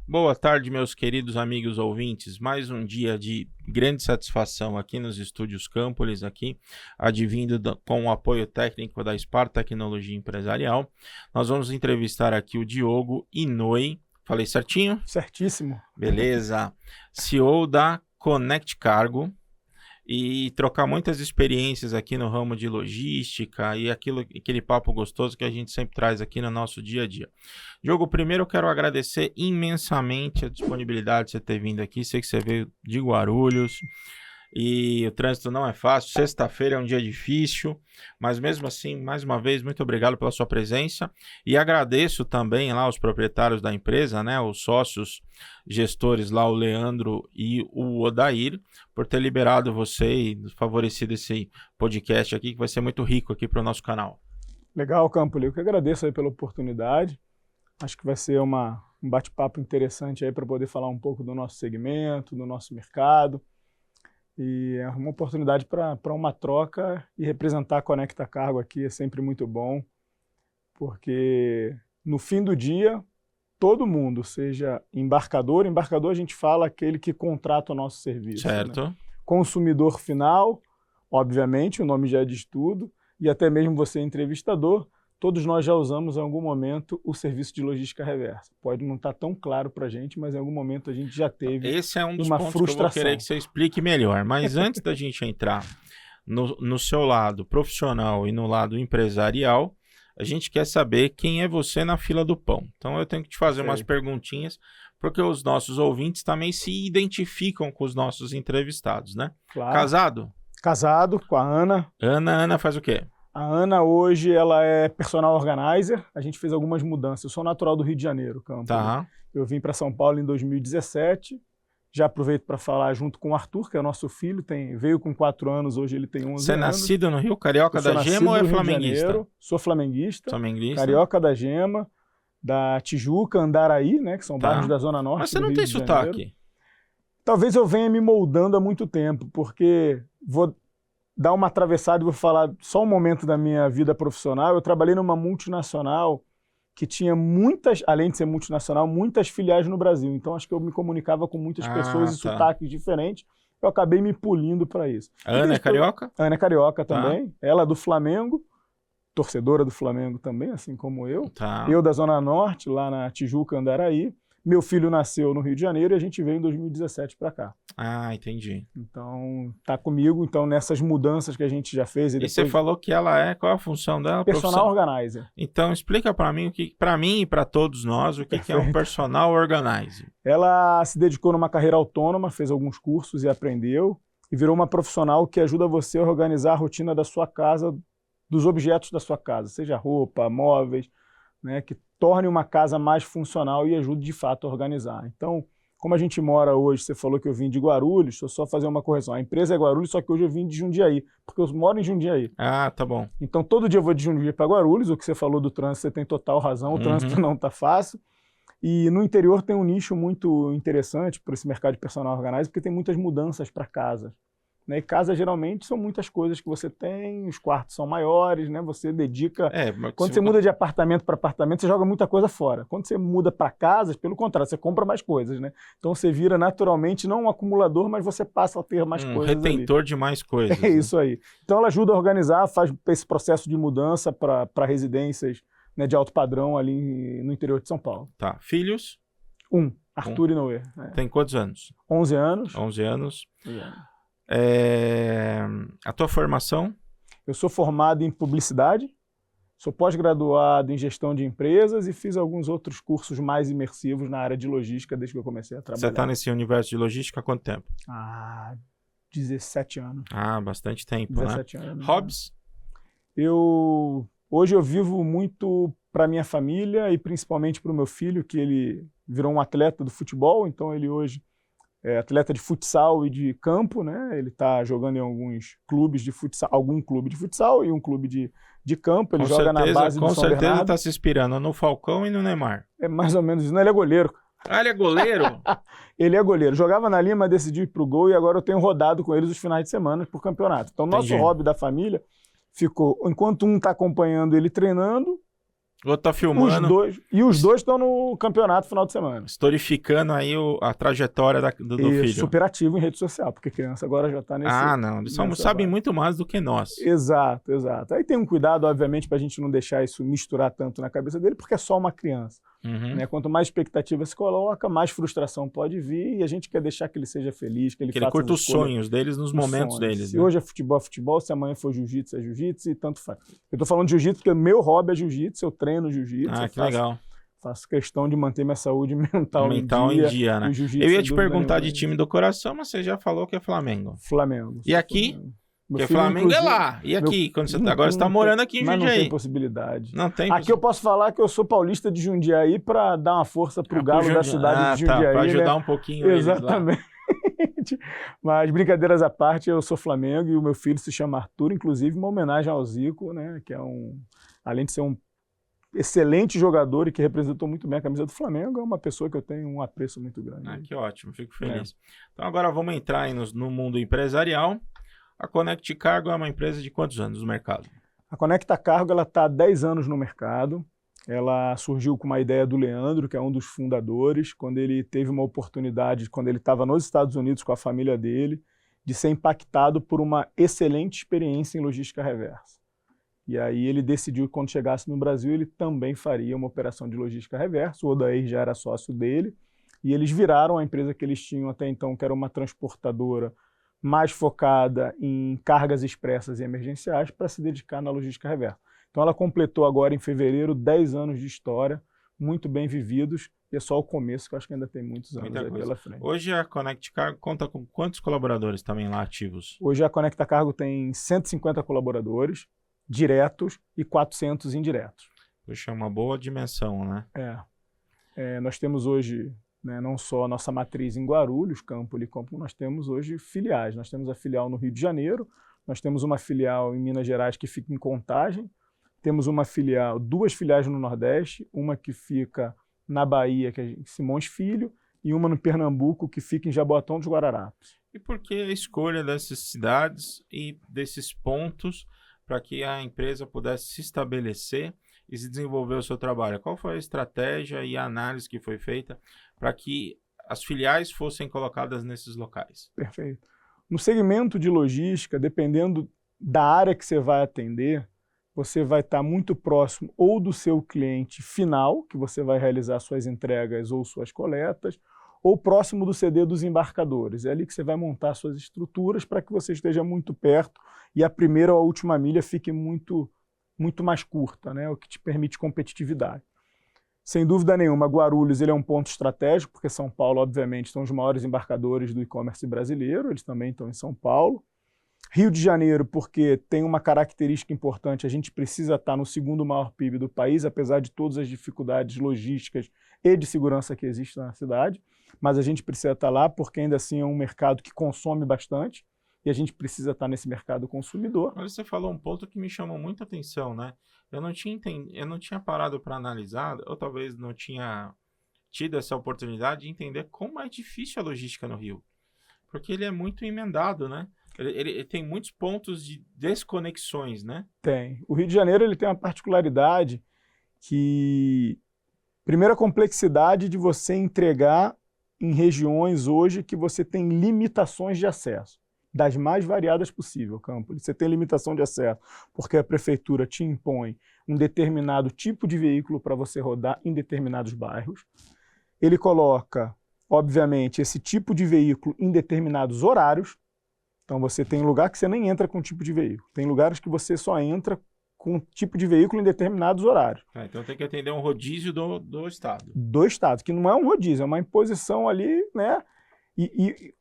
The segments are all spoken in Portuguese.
Boa tarde, meus queridos amigos ouvintes. Mais um dia de grande satisfação aqui nos estúdios Campolis, aqui, advindo com o apoio técnico da Spar Tecnologia Empresarial. Nós vamos entrevistar aqui o Diogo Inouye. Falei certinho? Certíssimo. Beleza. CEO da Connect Cargo. E trocar muitas experiências aqui no ramo de logística e aquele papo gostoso que a gente sempre traz aqui no nosso dia a dia. Diogo, primeiro eu quero agradecer imensamente a disponibilidade de você ter vindo aqui. Sei que você veio de Guarulhos e o trânsito não é fácil. Sexta-feira é um dia difícil, mas mesmo assim, mais uma vez, muito obrigado pela sua presença e agradeço também lá os proprietários da empresa, né, os sócios gestores lá, o Leandro e o Odair, por ter liberado você e favorecido esse podcast aqui, que vai ser muito rico aqui para o nosso canal. Legal, Campoli. Eu que agradeço aí pela oportunidade. Acho que vai ser um bate-papo interessante aí para poder falar um pouco do nosso segmento, do nosso mercado. E é uma oportunidade para uma troca e representar a Conecta Cargo aqui é sempre muito bom, porque no fim do dia, todo mundo, seja embarcador a gente fala aquele que contrata o nosso serviço. Certo. Né? Consumidor final, obviamente, o nome já diz tudo, e até mesmo você entrevistador, todos nós já usamos em algum momento o serviço de logística reversa. Pode não estar tão claro para a gente, mas em algum momento a gente já teve Esse é um dos uma pontos frustração. que eu vou querer que você explique melhor. Mas antes da gente entrar no seu lado profissional e no lado empresarial, a gente quer saber quem é você na fila do pão. Então eu tenho que te fazer umas perguntinhas, porque os nossos ouvintes também se identificam com os nossos entrevistados, né? Claro. Casado? Casado com a Ana. Ana faz o quê? A Ana hoje ela é personal organizer. A gente fez algumas mudanças. Eu sou natural do Rio de Janeiro, Campo. Tá. Eu vim para São Paulo em 2017. Já aproveito para falar junto com o Arthur, que é o nosso filho. Veio com 4 anos, hoje ele tem 11 anos. Você é nascido no Rio, carioca da Gema ou é flamenguista? Sou flamenguista. Flamenguista. Carioca da Gema, da Tijuca, Andaraí, né, que são bairros da Zona Norte. Mas você não tem sotaque? Talvez eu venha me moldando há muito tempo, porque vou dar uma atravessada e vou falar só um momento da minha vida profissional. Eu trabalhei numa multinacional que tinha muitas, além de ser multinacional, muitas filiais no Brasil. Então acho que eu me comunicava com muitas pessoas e sotaques diferentes. Eu acabei me polindo para isso. A Ana é carioca? A Ana é carioca também. Ela é do Flamengo, torcedora do Flamengo também, assim como eu. Eu da Zona Norte, lá na Tijuca, Andaraí. Meu filho nasceu no Rio de Janeiro e a gente veio em 2017 para cá. Ah, entendi. Então, tá comigo, então, nessas mudanças que a gente já fez. E você falou que ela é, qual a função dela? Personal organizer. Então, explica para mim, para mim e para todos nós, o que é um personal organizer. Ela se dedicou numa carreira autônoma, fez alguns cursos e aprendeu, e virou uma profissional que ajuda você a organizar a rotina da sua casa, dos objetos da sua casa, seja roupa, móveis, né, que torne uma casa mais funcional e ajude de fato a organizar. Então, como a gente mora hoje, você falou que eu vim de Guarulhos, deixa eu só fazer uma correção. A empresa é Guarulhos, só que hoje eu vim de Jundiaí, porque eu moro em Jundiaí. Ah, tá bom. Então, todo dia eu vou de Jundiaí para Guarulhos. O que você falou do trânsito, você tem total razão, o trânsito não está fácil. E no interior tem um nicho muito interessante para esse mercado de personal organizer, porque tem muitas mudanças para casas. Né? E casas geralmente são muitas coisas que você tem, os quartos são maiores, né? Você dedica... Quando você muda de apartamento para apartamento, você joga muita coisa fora. Quando você muda para casas, pelo contrário, você compra mais coisas, né? Então você vira naturalmente não um acumulador, mas você passa a ter mais coisas retentor ali de mais coisas. É isso aí. Então ela ajuda a organizar, faz esse processo de mudança para residências, né, de alto padrão ali no interior de São Paulo. Tá. Filhos? Arthur Inouye. Tem quantos anos? 11 anos. 11 anos. A tua formação? Eu sou formado em publicidade, sou pós-graduado em gestão de empresas e fiz alguns outros cursos mais imersivos na área de logística desde que eu comecei a trabalhar. Você está nesse universo de logística há quanto tempo? 17 anos. Bastante tempo, 17 né? anos. Hobbies? Hoje eu vivo muito para minha família e principalmente para o meu filho, que ele virou um atleta do futebol, então ele hoje é atleta de futsal e de campo, né? Ele está jogando em alguns clubes de futsal, algum clube de futsal e um clube de campo. Ele joga na base do São Bernardo. Com certeza está se inspirando no Falcão e no Neymar. É mais ou menos isso. Não, ele é goleiro. Ele é goleiro? Ele é goleiro. Jogava na Lima, decidiu ir pro gol e agora eu tenho rodado com eles os finais de semana pro campeonato. Então, nosso hobby da família ficou, enquanto um está acompanhando ele treinando, O outro tá filmando. Os dois estão no campeonato final de semana. Historificando aí a trajetória do filho. Super ativo em rede social, porque criança agora já está nesse... Ah, não. Eles sabem muito mais do que nós. Exato. Aí tem um cuidado, obviamente, para a gente não deixar isso misturar tanto na cabeça dele, porque é só uma criança. Né? Quanto mais expectativa se coloca, mais frustração pode vir, e a gente quer deixar que ele seja feliz, que ele faça curta os sonhos deles nos momentos deles. Se hoje é futebol, se amanhã for jiu-jitsu, é jiu-jitsu, e tanto faz. Eu tô falando de jiu-jitsu porque meu hobby é jiu-jitsu, eu treino jiu-jitsu. Ah, que legal. Faço questão de manter minha saúde mental em dia, né? Eu ia te perguntar de time do coração, mas você já falou que é Flamengo. Flamengo. E aqui? Flamengo. Porque Flamengo é lá. E aqui? Agora você está morando aqui em Jundiaí. Mas não tem possibilidade. Não tem aqui eu posso falar que eu sou paulista de Jundiaí para dar uma força pro galo da cidade de Jundiaí. Para ajudar um pouquinho. Exatamente. Mas brincadeiras à parte, eu sou Flamengo e o meu filho se chama Arthur, inclusive uma homenagem ao Zico, né? Que é além de ser um excelente jogador e que representou muito bem a camisa do Flamengo, é uma pessoa que eu tenho um apreço muito grande. Que ótimo, fico feliz. Então agora vamos entrar aí no mundo empresarial. A Connect Cargo é uma empresa de quantos anos no mercado? A Conecta Cargo está há 10 anos no mercado. Ela surgiu com uma ideia do Leandro, que é um dos fundadores, quando ele teve uma oportunidade, quando ele estava nos Estados Unidos com a família dele, de ser impactado por uma excelente experiência em logística reversa. E aí ele decidiu que quando chegasse no Brasil ele também faria uma operação de logística reversa. O Odair já era sócio dele e eles viraram a empresa que eles tinham até então, que era uma transportadora mais focada em cargas expressas e emergenciais, para se dedicar na logística reversa. Então ela completou agora em fevereiro 10 anos de história, muito bem vividos, e é só o começo, que eu acho que ainda tem muitos anos aí pela frente. Hoje a Connect Cargo conta com quantos colaboradores também lá ativos? Hoje a Conecta Cargo tem 150 colaboradores diretos e 400 indiretos. Puxa, é uma boa dimensão, né? Nós temos hoje, né, não só a nossa matriz em Guarulhos, Campo e Campo, nós temos hoje filiais. Nós temos a filial no Rio de Janeiro, nós temos uma filial em Minas Gerais que fica em Contagem, temos duas filiais no Nordeste, uma que fica na Bahia, que é em Simões Filho, e uma no Pernambuco, que fica em Jaboatão dos Guararapes. E por que a escolha dessas cidades e desses pontos para que a empresa pudesse se estabelecer e se desenvolver o seu trabalho? Qual foi a estratégia e a análise que foi feita para que as filiais fossem colocadas nesses locais? Perfeito. No segmento de logística, dependendo da área que você vai atender, você vai estar muito próximo ou do seu cliente final, que você vai realizar suas entregas ou suas coletas, ou próximo do CD dos embarcadores. É ali que você vai montar suas estruturas para que você esteja muito perto e a primeira ou a última milha fique muito mais curta, né? O que te permite competitividade. Sem dúvida nenhuma, Guarulhos ele é um ponto estratégico, porque São Paulo, obviamente, são os maiores embarcadores do e-commerce brasileiro, eles também estão em São Paulo. Rio de Janeiro, porque tem uma característica importante, a gente precisa estar no segundo maior PIB do país, apesar de todas as dificuldades logísticas e de segurança que existem na cidade, mas a gente precisa estar lá porque ainda assim é um mercado que consome bastante e a gente precisa estar nesse mercado consumidor. Mas você falou um ponto que me chamou muita atenção, né? Eu não tinha parado para analisar, ou talvez não tinha tido essa oportunidade de entender como é difícil a logística no Rio, porque ele é muito emendado, né? Ele tem muitos pontos de desconexões, né? Tem. O Rio de Janeiro ele tem uma particularidade que... Primeiro, a complexidade de você entregar em regiões hoje que você tem limitações de acesso, das mais variadas possível, Campo. Você tem limitação de acesso porque a prefeitura te impõe um determinado tipo de veículo para você rodar em determinados bairros. Ele coloca, obviamente, esse tipo de veículo em determinados horários. Então você tem lugar que você nem entra com tipo de veículo. Tem lugares que você só entra com tipo de veículo em determinados horários. Então tem que atender um rodízio do Estado. Do Estado, que não é um rodízio, é uma imposição ali, né? E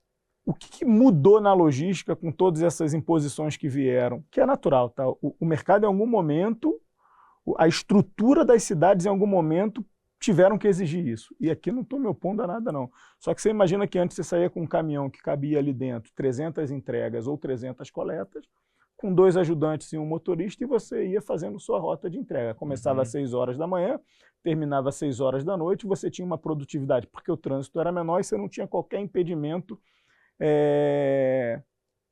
o que mudou na logística com todas essas imposições que vieram? Que é natural, tá? O mercado, em algum momento, a estrutura das cidades, em algum momento, tiveram que exigir isso. E aqui não estou me opondo a nada, não. Só que você imagina que antes você saía com um caminhão que cabia ali dentro 300 entregas ou 300 coletas, com 2 ajudantes e um motorista, e você ia fazendo sua rota de entrega. Começava às 6 horas da manhã, terminava às 6 horas da noite, você tinha uma produtividade, porque o trânsito era menor e você não tinha qualquer impedimento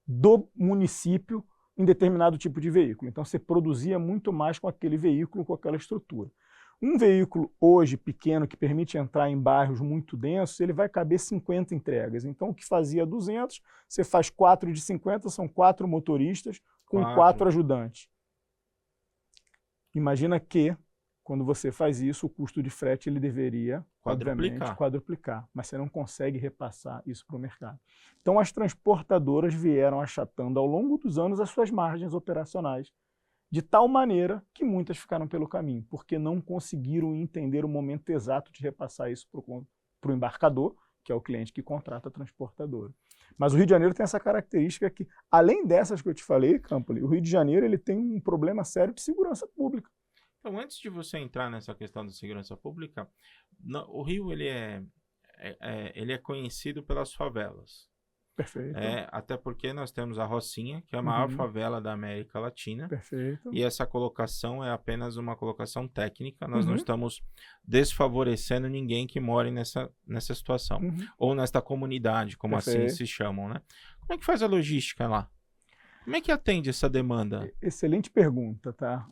do município em determinado tipo de veículo. Então você produzia muito mais com aquele veículo, com aquela estrutura. Um veículo hoje pequeno que permite entrar em bairros muito densos, ele vai caber 50 entregas. Então, o que fazia 200, você faz 4 de 50, são 4 motoristas com 4 ajudantes. Imagina que, quando você faz isso, o custo de frete ele deveria, obviamente, quadruplicar. Mas você não consegue repassar isso para o mercado. Então, as transportadoras vieram achatando ao longo dos anos as suas margens operacionais, de tal maneira que muitas ficaram pelo caminho, porque não conseguiram entender o momento exato de repassar isso para o embarcador, que é o cliente que contrata a transportadora. Mas o Rio de Janeiro tem essa característica que, além dessas que eu te falei, Campoli, o Rio de Janeiro ele tem um problema sério de segurança pública. Então, antes de você entrar nessa questão da segurança pública, o Rio ele é conhecido pelas favelas. Perfeito. Até porque nós temos a Rocinha, que é a maior favela da América Latina. Perfeito. E essa colocação é apenas uma colocação técnica. Nós não estamos desfavorecendo ninguém que more nessa situação. Ou nesta comunidade, como assim se chamam, né? Como é que faz a logística lá? Como é que atende essa demanda? Excelente pergunta, tá?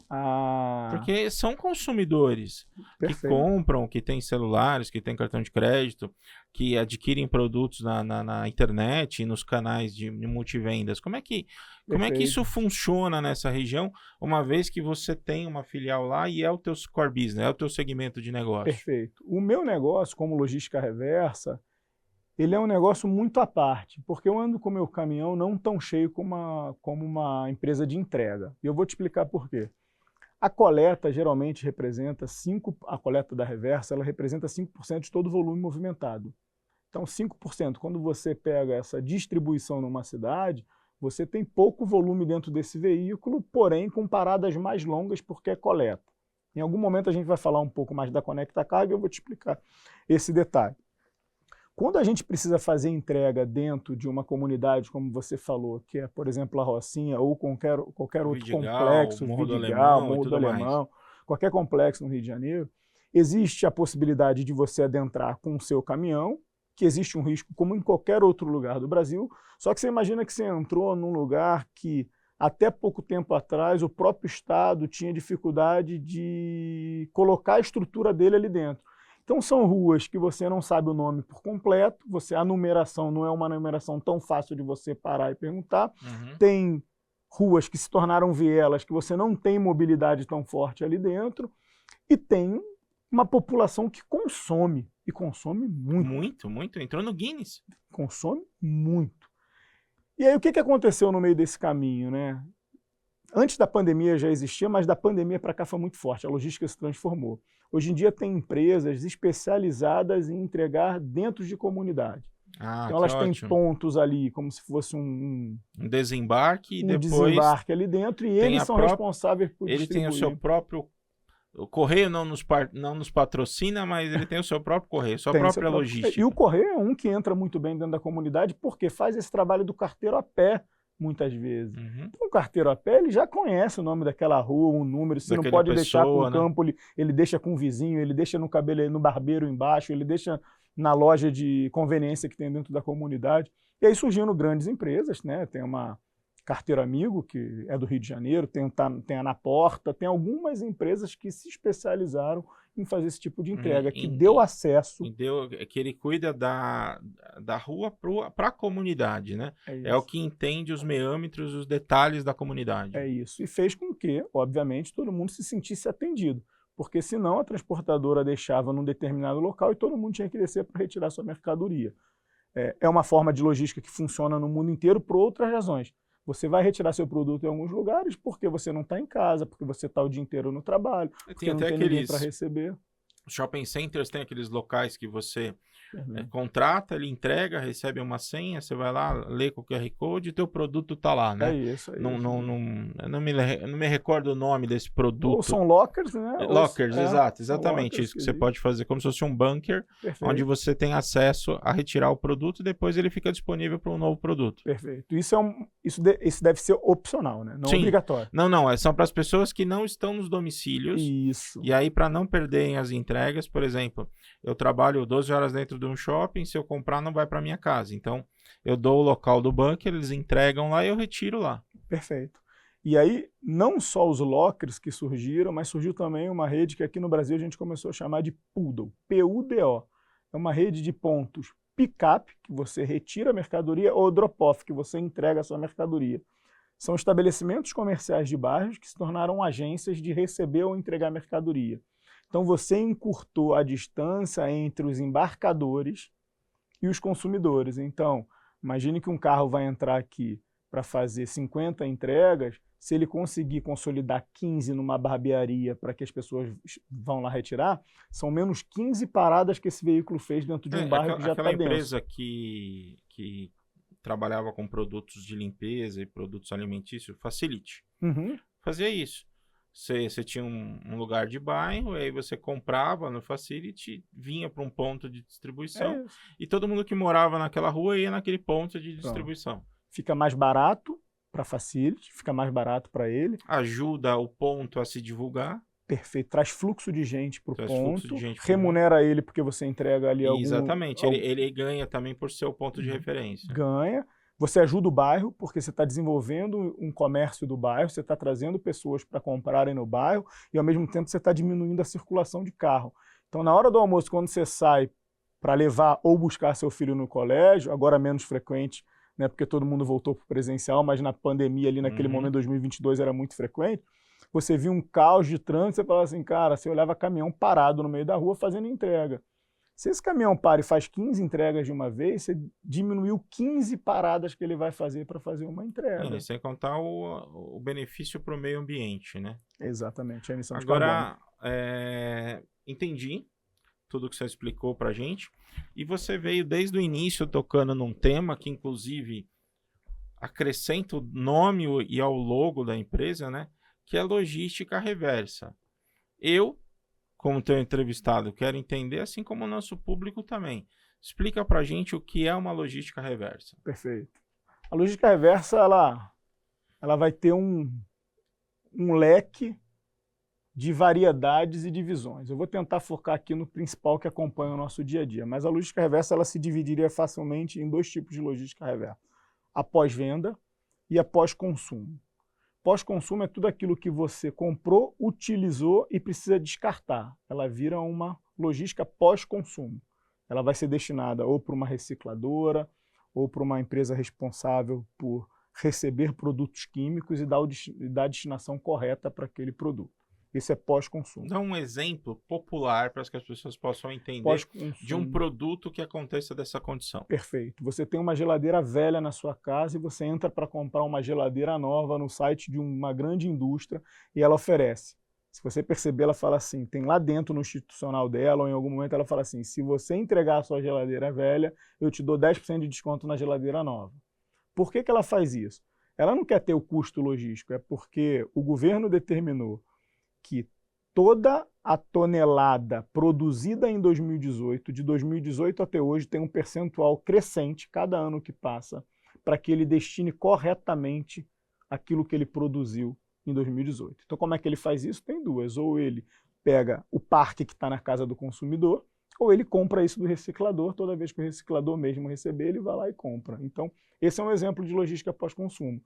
Porque são consumidores que compram, que têm celulares, que têm cartão de crédito, que adquirem produtos na internet, nos canais de multivendas. Como é que isso funciona nessa região, uma vez que você tem uma filial lá e é o teu core business, é o teu segmento de negócio? Perfeito. O meu negócio, como logística reversa, ele é um negócio muito à parte, porque eu ando com o meu caminhão não tão cheio como uma empresa de entrega. E eu vou te explicar por quê. A coleta geralmente representa a coleta da reversa, ela representa 5% de todo o volume movimentado. Então, 5%, quando você pega essa distribuição numa cidade, você tem pouco volume dentro desse veículo, porém com paradas mais longas porque é coleta. Em algum momento a gente vai falar um pouco mais da Conecta Carga e eu vou te explicar esse detalhe. Quando a gente precisa fazer entrega dentro de uma comunidade, como você falou, que é, por exemplo, a Rocinha ou qualquer outro complexo, Morro do Alemão, qualquer complexo no Rio de Janeiro, existe a possibilidade de você adentrar com o seu caminhão, que existe um risco como em qualquer outro lugar do Brasil, só que você imagina que você entrou num lugar que até pouco tempo atrás o próprio Estado tinha dificuldade de colocar a estrutura dele ali dentro. Então são ruas que você não sabe o nome por completo, a numeração não é uma numeração tão fácil de você parar e perguntar. Tem ruas que se tornaram vielas, que você não tem mobilidade tão forte ali dentro, e tem uma população que consome, e consome muito. Muito. Entrou no Guinness. Consome muito. E aí o que aconteceu no meio desse caminho, né? Antes da pandemia já existia, mas da pandemia para cá foi muito forte, a logística se transformou. Hoje em dia tem empresas especializadas em entregar dentro de comunidade. Então elas têm pontos ali, como se fosse um desembarque e depois desembarque ali dentro, e eles são responsáveis por distribuir. Ele tem o seu próprio... O Correio não nos patrocina, mas ele tem o seu próprio Correio, sua própria logística. E o Correio é um que entra muito bem dentro da comunidade, porque faz esse trabalho do carteiro a pé, muitas vezes. Então, o carteiro a pé, ele já conhece o nome daquela rua, um número, se não pode deixar com o campo, ele deixa com o vizinho, ele deixa no cabeleireiro, no barbeiro embaixo, ele deixa na loja de conveniência que tem dentro da comunidade. E aí surgindo grandes empresas, né? Tem uma Carteiro Amigo, que é do Rio de Janeiro, tem a Na Porta, tem algumas empresas que se especializaram em fazer esse tipo de entrega, que deu acesso... Que ele cuida da rua para a comunidade, né? É o que entende os meâmetros, os detalhes da comunidade. É isso. E fez com que, obviamente, todo mundo se sentisse atendido. Porque senão a deixava num determinado local e todo mundo tinha que descer para retirar sua mercadoria. É uma forma de logística que funciona no mundo inteiro por outras razões. Você vai retirar seu produto em alguns lugares porque você não está em casa, porque você está o dia inteiro no trabalho, porque não tem ninguém para receber. Shopping centers tem aqueles locais que você contrata, ele entrega, recebe uma senha, você vai lá, lê com o QR Code e teu produto está lá, né? É isso. Eu não me recordo o nome desse produto. Ou são lockers, né? Lockers, exatamente. Isso que você pode fazer como se fosse um bunker, onde você tem acesso a retirar o produto e depois ele fica disponível para um novo produto. Perfeito. Isso deve ser opcional, né? Não obrigatório. Não. São para as pessoas que não estão nos domicílios. Isso. E aí, para não perderem as entregas, por exemplo, eu trabalho 12 horas dentro de um shopping, se eu comprar não vai para minha casa. Então, eu dou o local do bunker, eles entregam lá e eu retiro lá. Perfeito. E aí, não só os lockers que surgiram, mas surgiu também uma rede que aqui no Brasil a gente começou a chamar de PUDO, P-U-D-O. É uma rede de pontos pick-up, que você retira a mercadoria, ou drop-off, que você entrega a sua mercadoria. São estabelecimentos comerciais de bairros que se tornaram agências de receber ou entregar mercadoria. Então você encurtou a distância entre os embarcadores e os consumidores. Então, imagine que um carro vai entrar aqui para fazer 50 entregas, se ele conseguir consolidar 15 numa barbearia para que as pessoas vão lá retirar, são menos 15 paradas que esse veículo fez dentro de um bairro que já está denso. Aquela empresa que trabalhava com produtos de limpeza e produtos alimentícios, Facility, fazia isso. Você tinha um lugar de bairro, aí você comprava no Facility, vinha para um ponto de distribuição, e todo mundo que morava naquela rua ia naquele ponto de distribuição. Fica mais barato para Facility, fica mais barato para ele. Ajuda o ponto a se divulgar. Perfeito, traz fluxo de gente para o ponto, remunera ele porque você entrega ali algum... Exatamente, ele ganha também por ser o ponto de referência. Ganha, você ajuda o bairro porque você está desenvolvendo um comércio do bairro, você está trazendo pessoas para comprarem no bairro e ao mesmo tempo você está diminuindo a circulação de carro. Então na hora do almoço, quando você sai para levar ou buscar seu filho no colégio, agora menos frequente, né, porque todo mundo voltou para o presencial, mas na pandemia ali naquele momento, 2022, era muito frequente, você viu um caos de trânsito, você fala assim, cara, você olhava caminhão parado no meio da rua fazendo entrega. Se esse caminhão para e faz 15 entregas de uma vez, você diminuiu 15 paradas que ele vai fazer para fazer uma entrega. Sem contar o benefício para o meio ambiente, né? Exatamente, a emissão de carbono. Agora, entendi tudo que você explicou para a gente. E você veio desde o início tocando num tema que, inclusive, acrescenta o nome e ao logo da empresa, né? Que é logística reversa. Eu, como teu entrevistado, quero entender, assim como o nosso público também. Explica para a gente o que é uma logística reversa. Perfeito. A logística reversa, ela vai ter um leque de variedades e divisões. Eu vou tentar focar aqui no principal que acompanha o nosso dia a dia, mas a logística reversa ela se dividiria facilmente em dois tipos de logística reversa. A pós-venda e a pós-consumo. Pós-consumo é tudo aquilo que você comprou, utilizou e precisa descartar. Ela vira uma logística pós-consumo. Ela vai ser destinada ou para uma recicladora ou para uma empresa responsável por receber produtos químicos e dar a destinação correta para aquele produto. Isso é pós-consumo. Dá um exemplo popular para que as pessoas possam entender de um produto que aconteça dessa condição. Perfeito. Você tem uma geladeira velha na sua casa e você entra para comprar uma geladeira nova no site de uma grande indústria e ela oferece. Se você perceber, ela fala assim, tem lá dentro no institucional dela ou em algum momento ela fala assim, se você entregar a sua geladeira velha, eu te dou 10% de desconto na geladeira nova. Por que ela faz isso? Ela não quer ter o custo logístico, é porque o governo determinou que toda a tonelada produzida em 2018, de 2018 até hoje, tem um percentual crescente, cada ano que passa, para que ele destine corretamente aquilo que ele produziu em 2018. Então, como é que ele faz isso? Tem duas. Ou ele pega o parque que está na casa do consumidor, ou ele compra isso do reciclador. Toda vez que o reciclador mesmo receber, ele vai lá e compra. Então, esse é um exemplo de logística pós-consumo.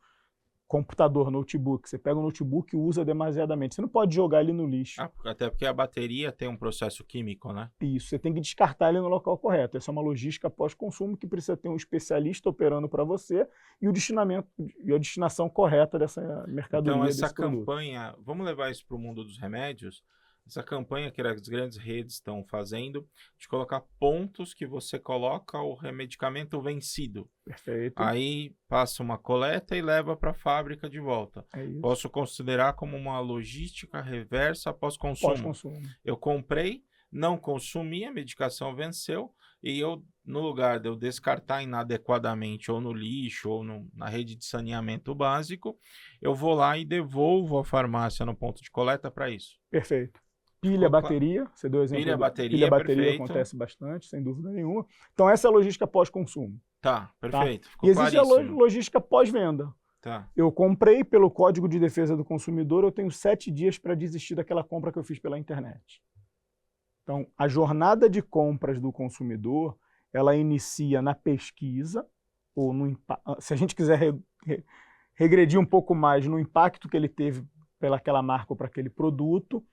Computador, notebook, você pega um notebook e usa demasiadamente. Você não pode jogar ele no lixo. Até porque a bateria tem um processo químico, né? Isso, você tem que descartar ele no local correto. Essa é uma logística pós-consumo que precisa ter um especialista operando para você e a destinação correta dessa mercadoria. Então, essa campanha, vamos levar isso para o mundo dos remédios? Essa campanha que as grandes redes estão fazendo, de colocar pontos que você coloca o medicamento vencido. Perfeito. Aí passa uma coleta e leva para a fábrica de volta. É isso. Posso considerar como uma logística reversa pós-consumo. Pós-consumo. Eu comprei, não consumi, a medicação venceu, e eu, no lugar de eu descartar inadequadamente, ou no lixo, ou na rede de saneamento básico, eu vou lá e devolvo à farmácia no ponto de coleta para isso. Perfeito. Pilha, bateria, você deu o exemplo. Pilha, bateria acontece bastante, sem dúvida nenhuma. Então essa é a logística pós-consumo. Tá, perfeito. Tá? E existe a logística pós-venda. Tá. Eu comprei pelo Código de Defesa do Consumidor, eu tenho 7 dias para desistir daquela compra que eu fiz pela internet. Então, a jornada de compras do consumidor, ela inicia na pesquisa, ou se a gente quiser regredir um pouco mais no impacto que ele teve pelaquela marca ou para aquele produto,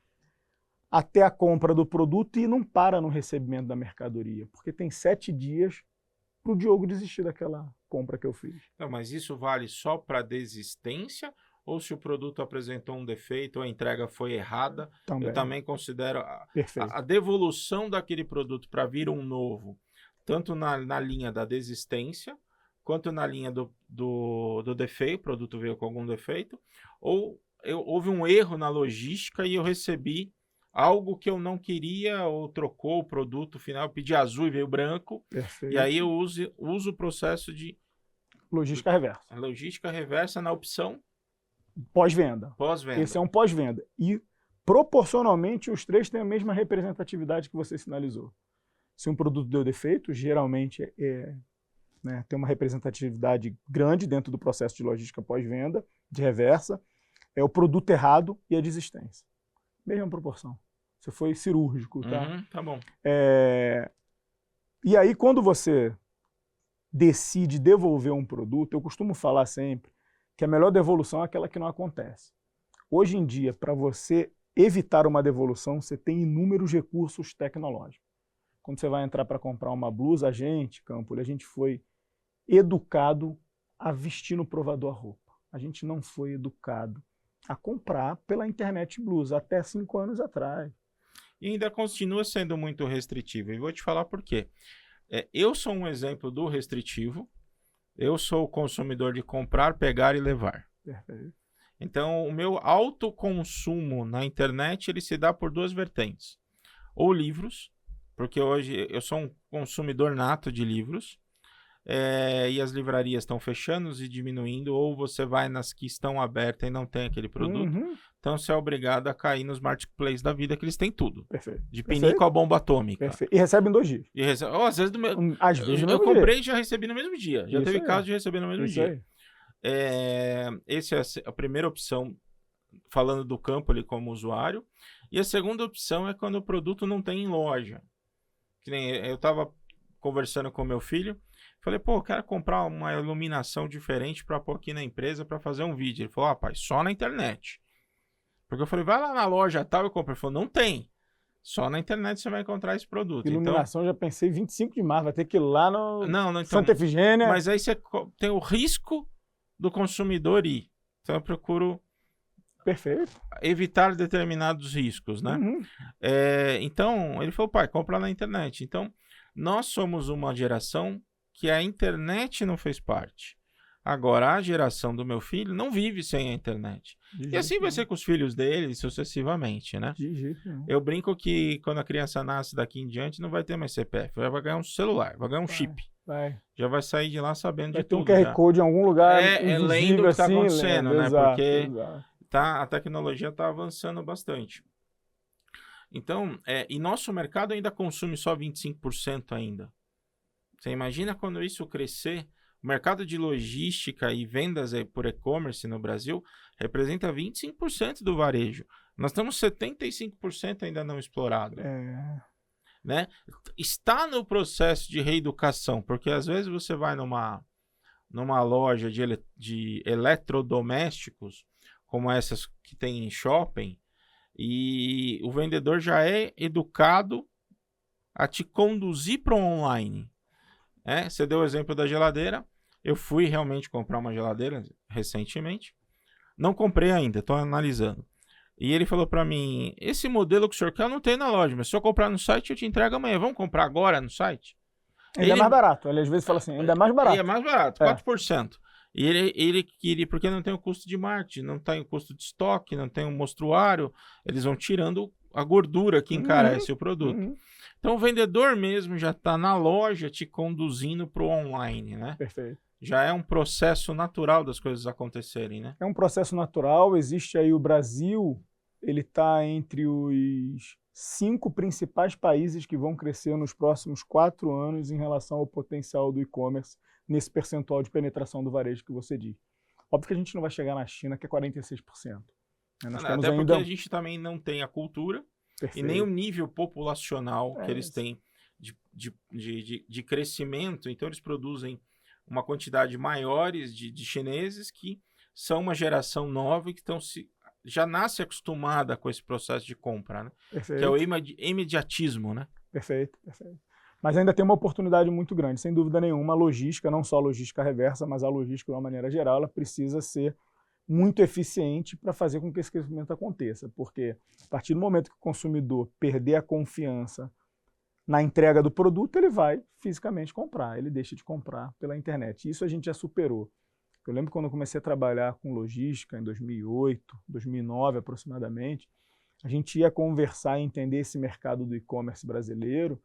até a compra do produto e não para no recebimento da mercadoria, porque tem 7 dias para o Diogo desistir daquela compra que eu fiz. Não, mas isso vale só para desistência ou se o produto apresentou um defeito ou a entrega foi errada? Eu também considero a devolução daquele produto para vir um novo, tanto na linha da desistência, quanto na linha do defeito, o produto veio com algum defeito, ou houve um erro na logística e eu recebi algo que eu não queria, ou trocou o produto final, eu pedi azul e veio branco. Perfeito. E aí eu uso o processo de logística reversa. A logística reversa na opção pós-venda. Pós-venda. Esse é um pós-venda. E proporcionalmente os 3 têm a mesma representatividade que você sinalizou. Se um produto deu defeito, geralmente tem uma representatividade grande dentro do processo de logística pós-venda, de reversa, é o produto errado e a desistência. Mesma proporção. Você foi cirúrgico, tá? Tá bom. E aí, quando você decide devolver um produto, eu costumo falar sempre que a melhor devolução é aquela que não acontece. Hoje em dia, para você evitar uma devolução, você tem inúmeros recursos tecnológicos. Quando você vai entrar para comprar uma blusa, a gente foi educado a vestir no provador a roupa. A gente não foi educado a comprar pela internet blusa até 5 anos atrás. E ainda continua sendo muito restritivo. E vou te falar por quê. Eu sou um exemplo do restritivo. Eu sou o consumidor de comprar, pegar e levar. Perfeito. Então, o meu autoconsumo na internet ele se dá por 2 vertentes. Ou livros, porque hoje eu sou um consumidor nato de livros. E as livrarias estão fechando e diminuindo, ou você vai nas que estão abertas e não tem aquele produto. Então você é obrigado a cair nos marketplaces da vida, que eles têm tudo. Perfeito. De pinico a bomba atômica. Perfeito. E recebe em 2 dias. Às vezes às vezes eu comprei e já recebi no mesmo dia. Já teve caso de receber no mesmo dia. Essa é a primeira opção, falando do campo ali como usuário. E a segunda opção é quando o produto não tem em loja. Que nem eu estava conversando com meu filho. Falei, eu quero comprar uma iluminação diferente para pôr aqui na empresa para fazer um vídeo. Ele falou, rapaz, só na internet. Porque eu falei, vai lá na loja tal, eu compro. Ele falou, não tem. Só na internet você vai encontrar esse produto. Iluminação, já pensei 25 de março, vai ter que ir lá no então, Santa Efigênia. Mas aí você tem o risco do consumidor ir. Então eu procuro evitar determinados riscos, né? Então, ele falou, pai, compra na internet. Então, nós somos uma geração que a internet não fez parte. Agora, a geração do meu filho não vive sem a internet. E assim vai ser com os filhos dele, sucessivamente, né? Eu brinco que quando a criança nasce daqui em diante, não vai ter mais CPF. Vai ganhar um celular, vai ganhar um chip. Já vai sair de lá sabendo de tudo. Vai ter um QR Code em algum lugar. Lendo o que está acontecendo, né? Porque Exato. A tecnologia está avançando bastante. Então, e nosso mercado ainda consome só 25% ainda. Você imagina quando isso crescer? O mercado de logística e vendas por e-commerce no Brasil representa 25% do varejo. Nós estamos 75% ainda não explorado. Né? Está no processo de reeducação, porque às vezes você vai numa loja de eletrodomésticos, como essas que tem em shopping, e o vendedor já é educado a te conduzir para o online. Você deu o exemplo da geladeira. Eu fui realmente comprar uma geladeira recentemente. Não comprei ainda, estou analisando. E ele falou para mim, esse modelo que o senhor quer eu não tem na loja, mas se eu comprar no site eu te entrego amanhã. Vamos comprar agora no site? Ainda é mais barato. Ele às vezes fala assim, ainda é mais barato. É mais barato, 4%. E ele queria, porque não tem o custo de marketing, não tem o custo de estoque, não tem o mostruário. Eles vão tirando a gordura que encarece o produto. Então o vendedor mesmo já está na loja te conduzindo para o online, né? Perfeito. Já é um processo natural das coisas acontecerem, né? É um processo natural, existe aí o Brasil, ele está entre os 5 principais países que vão crescer nos próximos 4 anos em relação ao potencial do e-commerce, nesse percentual de penetração do varejo que você diz. Óbvio que a gente não vai chegar na China, que é 46%. Nós temos até porque ainda... a gente também não tem a cultura e nem o nível populacional que eles têm de crescimento. Então eles produzem uma quantidade maiores de chineses que são uma geração nova e que já nasce acostumada com esse processo de compra, né? Perfeito. Que é o imediatismo, né? Perfeito, perfeito. Mas ainda tem uma oportunidade muito grande, sem dúvida nenhuma. A logística, não só a logística reversa, mas a logística de uma maneira geral, ela precisa ser muito eficiente para fazer com que esse crescimento aconteça. Porque a partir do momento que o consumidor perder a confiança na entrega do produto, ele vai fisicamente comprar, ele deixa de comprar pela internet. Isso a gente já superou. Eu lembro quando eu comecei a trabalhar com logística em 2008, 2009 aproximadamente, a gente ia conversar e entender esse mercado do e-commerce brasileiro.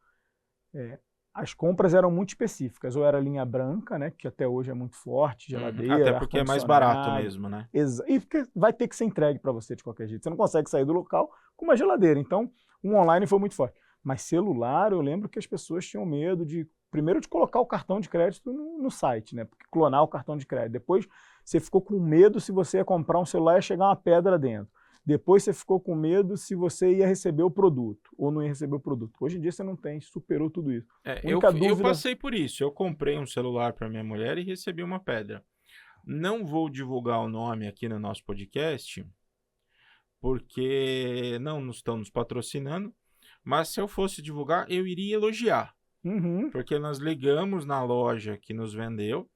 As compras eram muito específicas, ou era linha branca, né, que até hoje é muito forte, geladeira, até porque é mais barato mesmo, né? E porque vai ter que ser entregue para você de qualquer jeito. Você não consegue sair do local com uma geladeira. Então, o online foi muito forte. Mas celular, eu lembro que as pessoas tinham medo primeiro de colocar o cartão de crédito no site, né? Porque clonar o cartão de crédito. Depois você ficou com medo se você ia comprar um celular e ia chegar uma pedra dentro. Depois você ficou com medo se você ia receber o produto ou não ia receber o produto. Hoje em dia você não tem, superou tudo isso. Eu passei por isso. Eu comprei um celular para minha mulher e recebi uma pedra. Não vou divulgar o nome aqui no nosso podcast, porque não estão nos patrocinando. Mas se eu fosse divulgar, eu iria elogiar. Porque nós ligamos na loja que nos vendeu.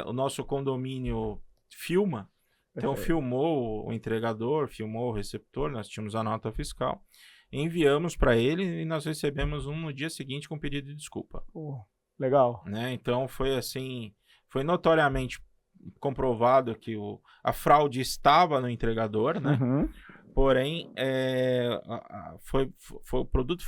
O nosso condomínio filma. Então filmou o entregador, filmou o receptor, nós tínhamos a nota fiscal. Enviamos para ele e nós recebemos no dia seguinte com pedido de desculpa. Legal. Né? Então foi assim, foi notoriamente comprovado que a fraude estava no entregador, né? Porém, o produto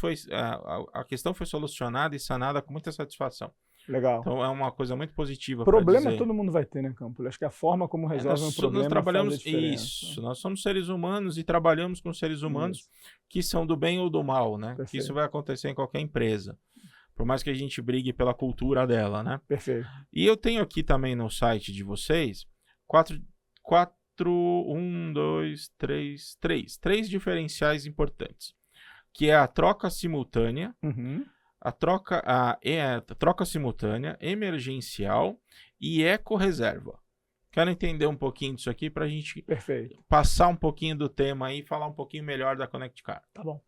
a questão foi solucionada e sanada com muita satisfação. Legal. Então é uma coisa muito positiva. Problema todo mundo vai ter, né, Campo? Acho que a forma como resolve um problema nós trabalhamos faz a diferença. Isso. Nós somos seres humanos e trabalhamos com seres humanos que são do bem ou do mal, né? Que isso vai acontecer em qualquer empresa. Por mais que a gente brigue pela cultura dela, né? Perfeito. E eu tenho aqui também no site de vocês três diferenciais importantes, que é a troca simultânea, a troca simultânea, emergencial e eco-reserva. Quero entender um pouquinho disso aqui para a gente passar um pouquinho do tema aí e falar um pouquinho melhor da Connect Car. Tá bom.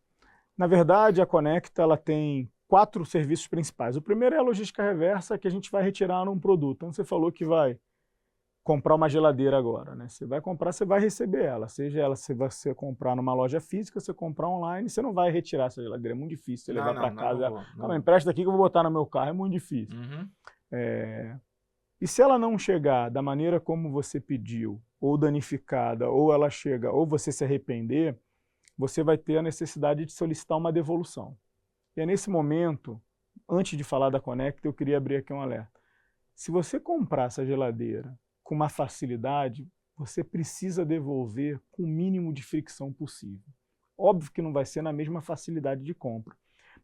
Na verdade, a Conecta ela tem 4 serviços principais. O primeiro é a logística reversa, que a gente vai retirar num produto. Então você falou que vai comprar uma geladeira agora, né? Você vai comprar, você vai receber ela. Seja ela, se você comprar numa loja física, você comprar online, você não vai retirar essa geladeira. É muito difícil você levar para casa. Não, empresta aqui que eu vou botar no meu carro. É muito difícil. E se ela não chegar da maneira como você pediu, ou danificada, ou ela chega, ou você se arrepender, você vai ter a necessidade de solicitar uma devolução. E é nesse momento, antes de falar da Conecta, eu queria abrir aqui um alerta. Se você comprar essa geladeira com uma facilidade, você precisa devolver com o mínimo de fricção possível. Óbvio que não vai ser na mesma facilidade de compra,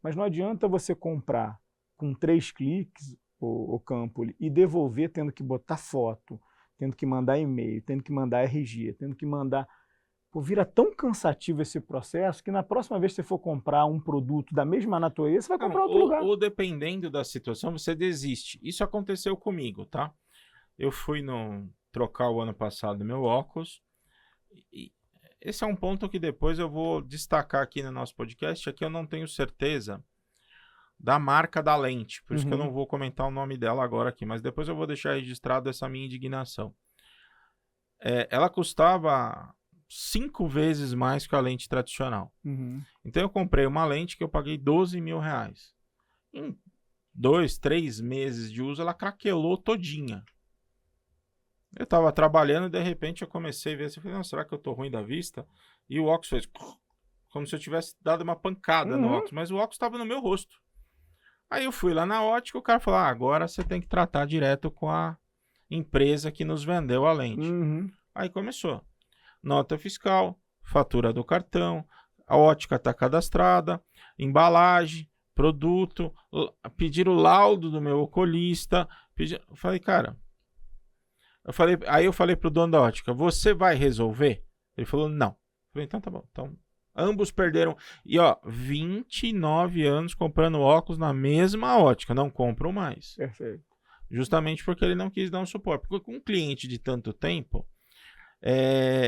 mas não adianta você comprar com 3 cliques, o Campoli, e devolver tendo que botar foto, tendo que mandar e-mail, tendo que mandar RG, tendo que mandar... vira tão cansativo esse processo que na próxima vez que você for comprar um produto da mesma natureza, você vai comprar outro lugar. Ou dependendo da situação, você desiste. Isso aconteceu comigo, tá? Eu fui trocar o ano passado meu óculos. E esse é um ponto que depois eu vou destacar aqui no nosso podcast. Aqui eu não tenho certeza da marca da lente. Por isso que eu não vou comentar o nome dela agora aqui. Mas depois eu vou deixar registrado essa minha indignação. Ela custava 5 vezes mais que a lente tradicional. Então eu comprei uma lente que eu paguei R$12 mil. Em 2, 3 meses de uso, ela craquelou todinha. Eu estava trabalhando e de repente eu comecei a ver assim, falei, será que eu tô ruim da vista? E o óculos fez como se eu tivesse dado uma pancada no óculos, mas o óculos estava no meu rosto. Aí eu fui lá na ótica, o cara falou, agora você tem que tratar direto com a empresa que nos vendeu a lente. Aí começou. Nota fiscal, fatura do cartão, a ótica está cadastrada, embalagem, produto, pedir o laudo do meu oculista. Eu falei, cara... Aí eu falei pro dono da ótica, você vai resolver? Ele falou, não. Eu falei, então tá bom. Então, ambos perderam. E 29 anos comprando óculos na mesma ótica, não compram mais. Perfeito. Justamente porque ele não quis dar um suporte. Porque com um cliente de tanto tempo,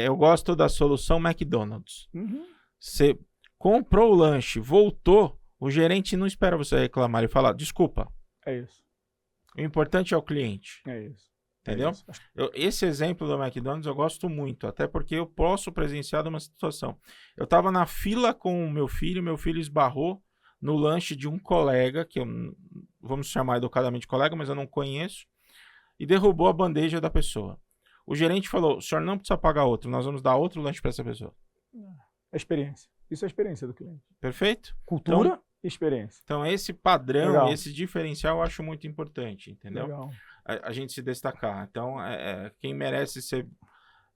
eu gosto da solução McDonald's. Você comprou o lanche, voltou, o gerente não espera você reclamar e falar, desculpa. É isso. O importante é o cliente. É isso. Entendeu? Esse exemplo do McDonald's eu gosto muito, até porque eu posso presenciar de uma situação. Eu estava na fila com o meu filho esbarrou no lanche de um colega, que vamos chamar educadamente de colega, mas eu não conheço, e derrubou a bandeja da pessoa. O gerente falou, o senhor não precisa pagar outro, nós vamos dar outro lanche para essa pessoa. É experiência. Isso é a experiência do cliente. Perfeito? Cultura e experiência. Então esse padrão, Legal. esse diferencial eu acho muito importante, entendeu? Legal. A gente se destacar. Então, quem merece ser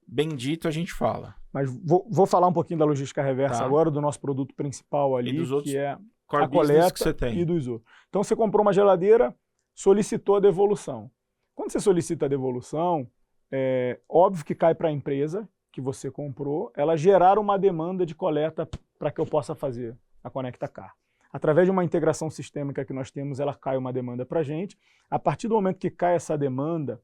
bendito, a gente fala. Mas vou falar um pouquinho da logística reversa agora, do nosso produto principal ali, que é a coleta que você tem. E dos outros. Então, você comprou uma geladeira, solicitou a devolução. Quando você solicita a devolução, óbvio que cai para a empresa que você comprou, ela gerar uma demanda de coleta para que eu possa fazer a Conecta Car. Através de uma integração sistêmica que nós temos, ela cai uma demanda para a gente. A partir do momento que cai essa demanda,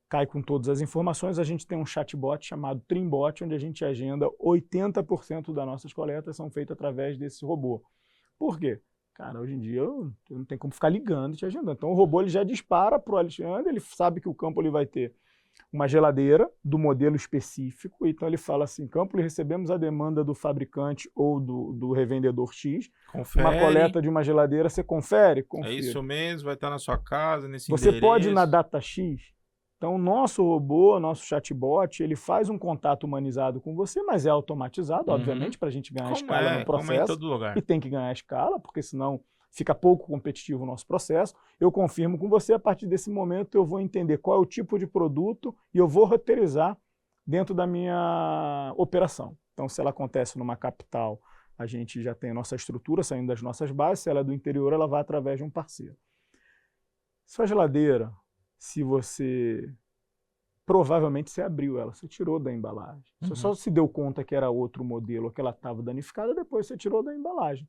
cai com todas as informações, a gente tem um chatbot chamado Trimbot, onde a gente agenda 80% das nossas coletas são feitas através desse robô. Por quê? Cara, hoje em dia eu não tenho como ficar ligando e te agendando. Então o robô ele já dispara para o Alexandre, ele sabe que o campo ele vai ter uma geladeira do modelo específico, então ele fala assim, Campo, recebemos a demanda do fabricante ou do revendedor X, confere. Uma coleta de uma geladeira, você confere? Confira. É isso mesmo, vai estar na sua casa, nesse Você endereço. pode ir na data X, então o nosso robô, nosso chatbot, ele faz um contato humanizado com você, mas é automatizado, obviamente, para a gente ganhar escala no processo. Como é em todo lugar. E tem que ganhar escala, porque senão fica pouco competitivo o nosso processo. Eu confirmo com você, a partir desse momento eu vou entender qual é o tipo de produto e eu vou roteirizar dentro da minha operação. Então, se ela acontece numa capital, a gente já tem a nossa estrutura saindo das nossas bases, se ela é do interior, ela vai através de um parceiro. Sua geladeira, se você... Provavelmente você abriu ela, você tirou da embalagem. Você só se deu conta que era outro modelo, que ela estava danificada, depois você tirou da embalagem.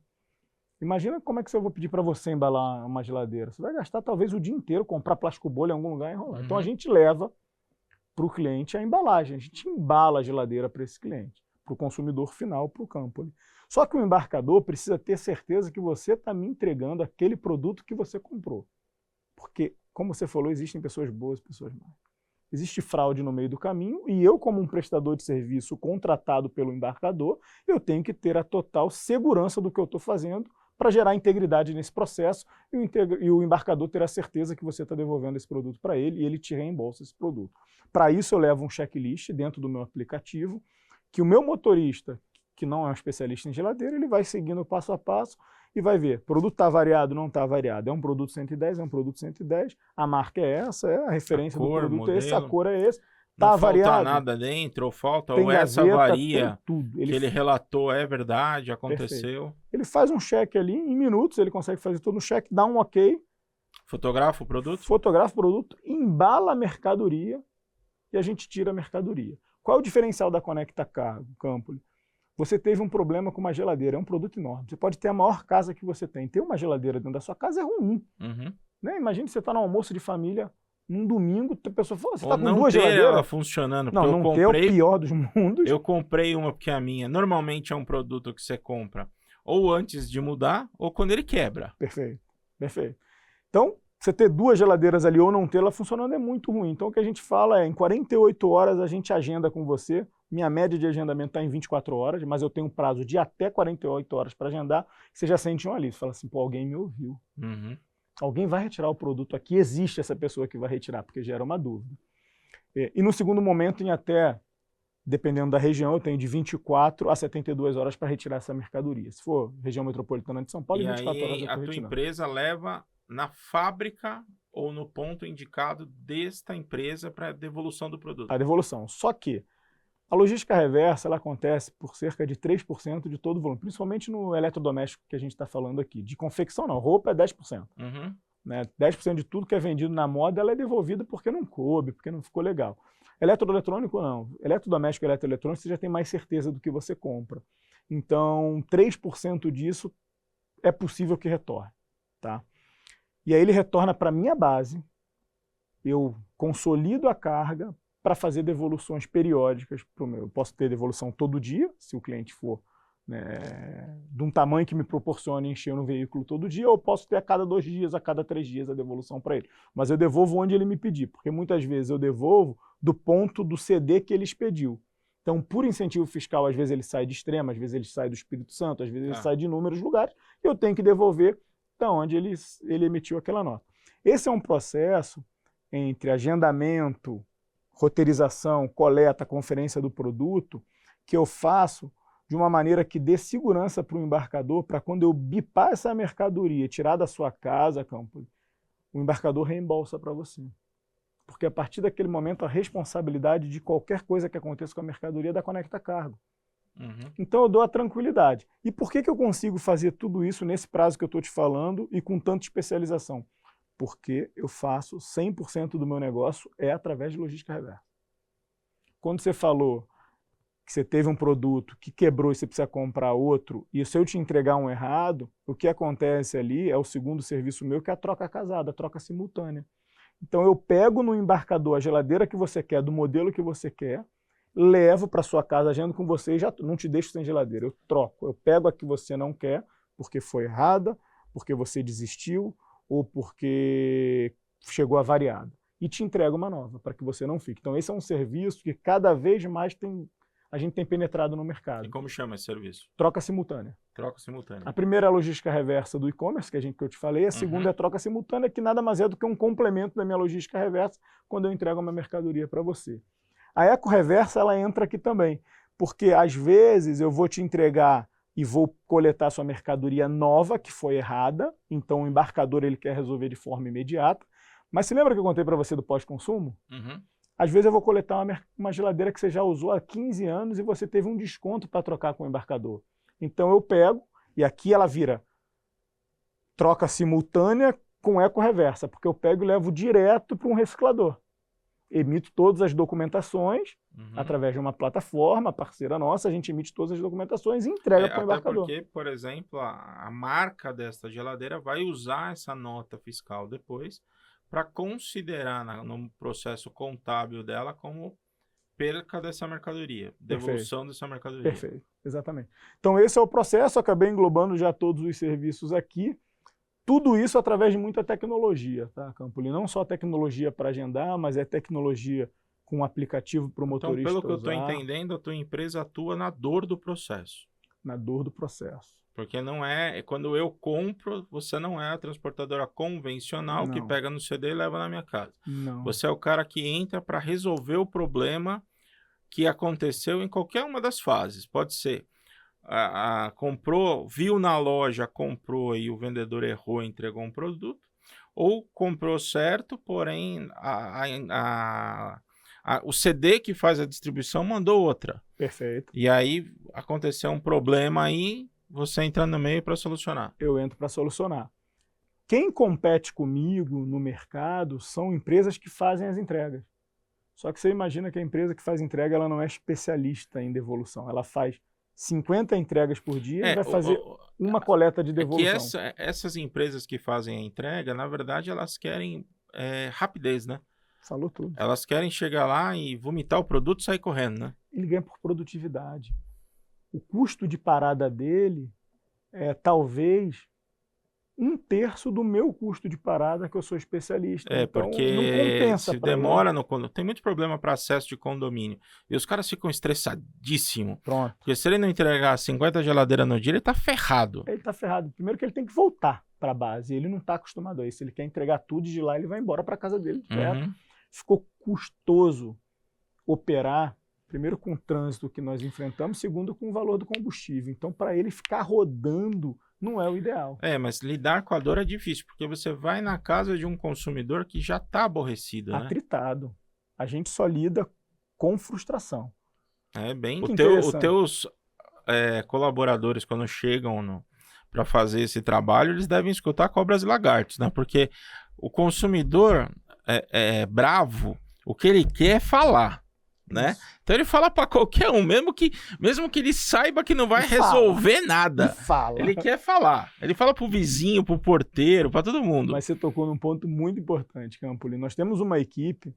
Imagina como é que eu vou pedir para você embalar uma geladeira. Você vai gastar talvez o dia inteiro, comprar plástico bolha em algum lugar e enrolar. Então a gente leva para o cliente a embalagem. A gente embala a geladeira para esse cliente, para o consumidor final, para o campo. Só que o embarcador precisa ter certeza que você está me entregando aquele produto que você comprou. Porque, como você falou, existem pessoas boas e pessoas más. Existe fraude no meio do caminho e eu, como um prestador de serviço contratado pelo embarcador, eu tenho que ter a total segurança do que eu estou fazendo para gerar integridade nesse processo e o embarcador ter a certeza que você está devolvendo esse produto para ele e ele te reembolsa esse produto. Para isso eu levo um checklist dentro do meu aplicativo que o meu motorista, que não é um especialista em geladeira, ele vai seguindo passo a passo e vai ver, produto está variado, não está variado, é um produto 110, é um produto 110, a marca é essa, é a referência do produto é esse, a cor é esse. Não variado. Falta nada dentro, ou falta, tem ou essa gaveta, varia tudo. que ele relatou é verdade, aconteceu. Perfeito. Ele faz um check ali, em minutos, ele consegue fazer todo um check, dá um ok. Fotografa o produto? Fotografa o produto, embala a mercadoria e a gente tira a mercadoria. Qual é o diferencial da Conecta Car, Campo? Você teve um problema com uma geladeira, é um produto enorme. Você pode ter a maior casa que você tem. Ter uma geladeira dentro da sua casa é ruim. Né? Imagina você está no almoço de família, num domingo, a pessoa fala, você está com duas geladeiras? Ela funcionando. Não, não ter é o pior dos mundos. Eu comprei uma porque a minha, normalmente é um produto que você compra ou antes de mudar ou quando ele quebra. Perfeito, perfeito. Então, você ter duas geladeiras ali ou não ter ela funcionando é muito ruim. Então, o que a gente fala é, em 48 horas a gente agenda com você. Minha média de agendamento está em 24 horas, mas eu tenho um prazo de até 48 horas para agendar. Você já sente um alívio. Você fala assim, pô, alguém me ouviu. Alguém vai retirar o produto aqui, existe essa pessoa que vai retirar, porque gera uma dúvida. E no segundo momento, em até, dependendo da região, eu tenho de 24 a 72 horas para retirar essa mercadoria. Se for região metropolitana de São Paulo, 24 horas eu estou retirando. E aí a tua empresa leva na fábrica ou no ponto indicado desta empresa para a devolução do produto? A devolução. Só que a logística reversa ela acontece por cerca de 3% de todo o volume, principalmente no eletrodoméstico que a gente está falando aqui. De confecção não, roupa é 10%. Né? 10% de tudo que é vendido na moda ela é devolvida porque não coube, porque não ficou legal. Eletroeletrônico não. Eletrodoméstico e eletroeletrônico você já tem mais certeza do que você compra. Então 3% disso é possível que retorne. Tá? E aí ele retorna para a minha base, eu consolido a carga para fazer devoluções periódicas para o meu. Eu posso ter devolução todo dia, se o cliente for, né, de um tamanho que me proporcione encher no veículo todo dia, ou eu posso ter a cada 2 dias, a cada 3 dias a devolução para ele. Mas eu devolvo onde ele me pedir, porque muitas vezes eu devolvo do ponto do CD que ele expediu. Então, por incentivo fiscal, às vezes ele sai de Extrema, às vezes ele sai do Espírito Santo, às vezes ele sai de inúmeros lugares, e eu tenho que devolver da onde ele emitiu aquela nota. Esse é um processo entre agendamento, roteirização, coleta, conferência do produto, que eu faço de uma maneira que dê segurança para o embarcador, para quando eu bipar essa mercadoria, tirar da sua casa, Campo, o embarcador reembolsa para você. Porque a partir daquele momento a responsabilidade de qualquer coisa que aconteça com a mercadoria é da Conecta Cargo. Então eu dou a tranquilidade. E por que eu consigo fazer tudo isso nesse prazo que eu estou te falando e com tanta especialização? Porque eu faço 100% do meu negócio através de logística reversa. Quando você falou que você teve um produto que quebrou e você precisa comprar outro, e se eu te entregar um errado, o que acontece ali é o segundo serviço meu, que é a troca casada, a troca simultânea. Então eu pego no embarcador a geladeira que você quer, do modelo que você quer, levo para sua casa, agendo com você e já não te deixo sem geladeira. Eu troco, eu pego a que você não quer, porque foi errada, porque você desistiu, ou porque chegou avariada. E te entrego uma nova, para que você não fique. Então esse é um serviço que cada vez mais a gente tem penetrado no mercado. E como chama esse serviço? Troca simultânea. Troca simultânea. A primeira é a logística reversa do e-commerce, que eu te falei. A segunda é a troca simultânea, que nada mais é do que um complemento da minha logística reversa quando eu entrego uma mercadoria para você. A eco reversa, ela entra aqui também, porque às vezes eu vou te entregar e vou coletar sua mercadoria nova, que foi errada, então o embarcador ele quer resolver de forma imediata. Mas se lembra que eu contei para você do pós-consumo? Às vezes eu vou coletar uma geladeira que você já usou há 15 anos e você teve um desconto para trocar com o embarcador. Então eu pego, e aqui ela vira troca simultânea com eco reversa, porque eu pego e levo direto para um reciclador. Emito todas as documentações através de uma plataforma parceira nossa, a gente emite todas as documentações e entrega para o embarcador. Porque, por exemplo, a marca desta geladeira vai usar essa nota fiscal depois para considerar no processo contábil dela como perca dessa mercadoria, devolução dessa mercadoria. Perfeito, exatamente. Então esse é o processo, acabei englobando já todos os serviços aqui. Tudo isso através de muita tecnologia, tá, Campoli? Não só tecnologia para agendar, mas é tecnologia com aplicativo para o motorista usar. Então, pelo que eu estou entendendo, a tua empresa atua na dor do processo. Na dor do processo. Porque não quando eu compro, você não é a transportadora convencional que pega no CD e leva na minha casa. Não. Você é o cara que entra para resolver o problema que aconteceu em qualquer uma das fases. Pode ser comprou, viu na loja, comprou e o vendedor errou, entregou um produto, ou comprou certo, porém o CD que faz a distribuição mandou outra. Perfeito. E aí aconteceu um problema aí, você entra no meio para solucionar. Eu entro para solucionar. Quem compete comigo no mercado são empresas que fazem as entregas. Só que você imagina que a empresa que faz entrega, ela não é especialista em devolução. Ela faz 50 entregas por dia e vai fazer uma coleta de devolução. Essas empresas que fazem a entrega, na verdade, elas querem rapidez, né? Falou tudo. Elas querem chegar lá e vomitar o produto e sair correndo, né? Ele ganha por produtividade. O custo de parada dele é talvez 1/3 do meu custo de parada, que eu sou especialista. Então, porque não compensa se demora no condomínio. Tem muito problema para acesso de condomínio. E os caras ficam estressadíssimos. Pronto. Porque se ele não entregar 50 geladeiras no dia, ele tá ferrado. Ele tá ferrado. Primeiro que ele tem que voltar para a base. Ele não tá acostumado a isso. Ele quer entregar tudo e de lá ele vai embora para casa dele. Ficou custoso operar, primeiro com o trânsito que nós enfrentamos, segundo com o valor do combustível. Então, para ele ficar rodando, não é o ideal. Mas lidar com a dor é difícil, porque você vai na casa de um consumidor que já está aborrecido, né? Atritado. A gente só lida com frustração. É bem os teus colaboradores, quando chegam para fazer esse trabalho, eles devem escutar cobras e lagartos, né? Porque o consumidor é bravo, o que ele quer é falar. né? Então ele fala para qualquer um, mesmo que ele saiba que não vai resolver nada. Ele quer falar. Ele fala pro vizinho, pro porteiro, para todo mundo. Mas você tocou num ponto muito importante, Campolino. Nós temos uma equipe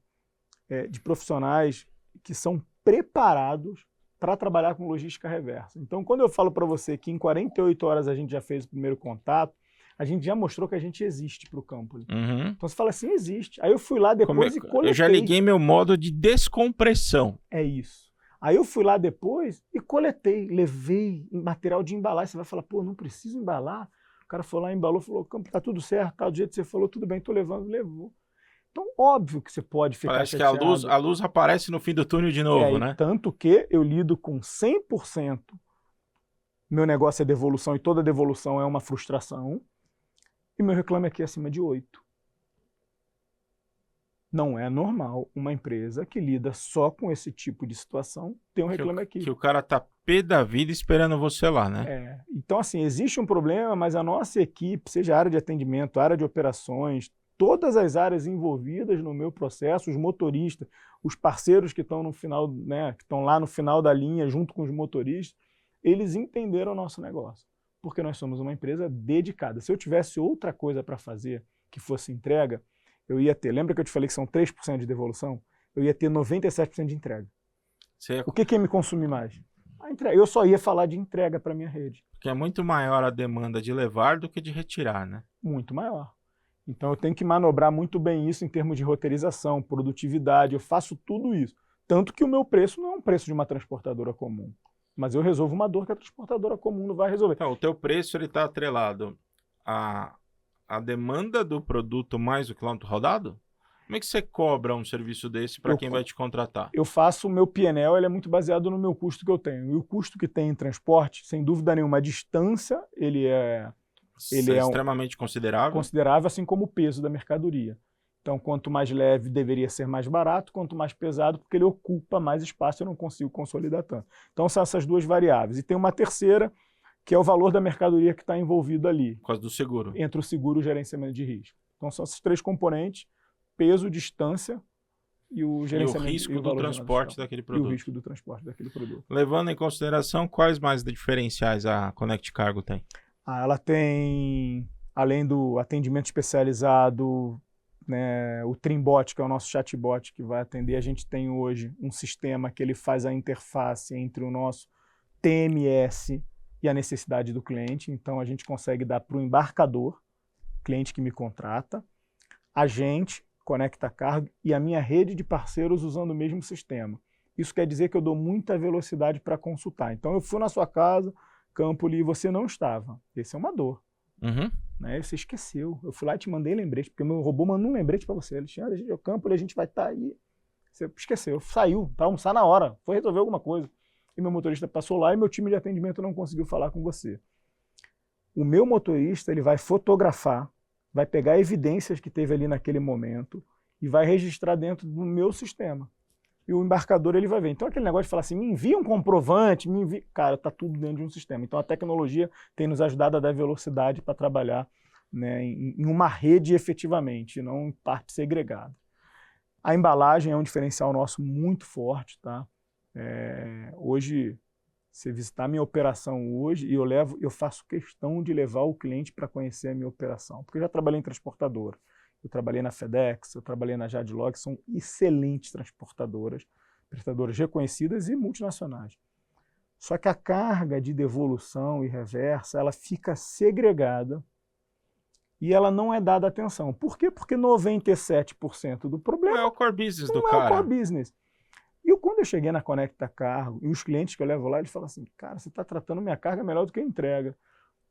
de profissionais que são preparados para trabalhar com logística reversa. Então, quando eu falo para você que em 48 horas a gente já fez o primeiro contato, a gente já mostrou que a gente existe para o campo. Uhum. Então você fala assim, existe. Aí eu fui lá depois e coletei. Eu já liguei meu modo de descompressão. É isso. Aí eu fui lá depois e coletei, levei material de embalagem. Você vai falar, pô, não preciso embalar. O cara foi lá, embalou, falou, campo, tá tudo certo, tá do jeito que você falou, tudo bem, tô levando, levou. Então, óbvio que você pode ficar Parece chateado. que a luz aparece no fim do túnel de novo, né? Tanto que eu lido com 100%. Meu negócio é devolução e toda devolução é uma frustração. E meu reclame aqui é acima de 8. Não é normal uma empresa que lida só com esse tipo de situação ter um reclame aqui. Que o cara tá pé da vida esperando você lá, né? Então, assim, existe um problema, mas a nossa equipe, seja a área de atendimento, a área de operações, todas as áreas envolvidas no meu processo, os motoristas, os parceiros que estão no final, né, que estão lá no final da linha junto com os motoristas, eles entenderam o nosso negócio. Porque nós somos uma empresa dedicada. Se eu tivesse outra coisa para fazer que fosse entrega, eu ia ter, lembra que eu te falei que são 3% de devolução? Eu ia ter 97% de entrega. O que ia me consumir mais? A entrega. Eu só ia falar de entrega para minha rede. Porque é muito maior a demanda de levar do que de retirar, né? Muito maior. Então eu tenho que manobrar muito bem isso em termos de roteirização, produtividade, eu faço tudo isso. Tanto que o meu preço não é um preço de uma transportadora comum. Mas eu resolvo uma dor que a transportadora comum não vai resolver. Então, o teu preço está atrelado à demanda do produto mais o quilômetro rodado? Como é que você cobra um serviço desse para quem vai te contratar? Eu faço o meu P&L, ele é muito baseado no meu custo que eu tenho. E o custo que tem em transporte, sem dúvida nenhuma, a distância, ele é extremamente considerável. Considerável, assim como o peso da mercadoria. Então, quanto mais leve, deveria ser mais barato, quanto mais pesado, porque ele ocupa mais espaço e eu não consigo consolidar tanto. Então, são essas duas variáveis. E tem uma terceira, que é o valor da mercadoria que está envolvido ali. Por causa do seguro. Entre o seguro e o gerenciamento de risco. Então, são esses três componentes, peso, distância e o gerenciamento. E o risco do transporte daquele produto. E o risco do transporte daquele produto. Levando em consideração, quais mais diferenciais a Connect Cargo tem? Ela tem, além do atendimento especializado, né, o Trimbot, que é o nosso chatbot que vai atender, a gente tem hoje um sistema que ele faz a interface entre o nosso TMS e a necessidade do cliente. Então a gente consegue dar para o embarcador, cliente que me contrata, a gente, Conecta Cargo e a minha rede de parceiros usando o mesmo sistema. Isso quer dizer que eu dou muita velocidade para consultar. Então eu fui na sua casa, Campoli, e você não estava. Esse é uma dor. Uhum. Né? Você esqueceu. Eu fui lá e te mandei lembrete, porque meu robô mandou um lembrete para você. Alexandre, a gente é o Campoli, a gente vai estar aí. Você esqueceu. Saiu para almoçar na hora. Foi resolver alguma coisa. E meu motorista passou lá e meu time de atendimento não conseguiu falar com você. O meu motorista, ele vai fotografar, vai pegar evidências que teve ali naquele momento e vai registrar dentro do meu sistema. E o embarcador, ele vai ver. Então, aquele negócio de falar assim, me envia um comprovante, me envia... Cara, tá tudo dentro de um sistema. Então, a tecnologia tem nos ajudado a dar velocidade para trabalhar, né, em uma rede efetivamente, não em parte segregada. A embalagem é um diferencial nosso muito forte, tá? Hoje, se visitar a minha operação hoje, e eu faço questão de levar o cliente para conhecer a minha operação, porque eu já trabalhei em transportadora. Eu trabalhei na FedEx, eu trabalhei na Jadlog, são excelentes transportadoras, prestadoras reconhecidas e multinacionais. Só que a carga de devolução e reversa, ela fica segregada e ela não é dada atenção. Por quê? Porque 97% do problema não é o core business do cara. Não é o core business. E quando eu cheguei na Conecta Cargo, e os clientes que eu levo lá, eles falam assim, cara, você está tratando minha carga melhor do que a entrega,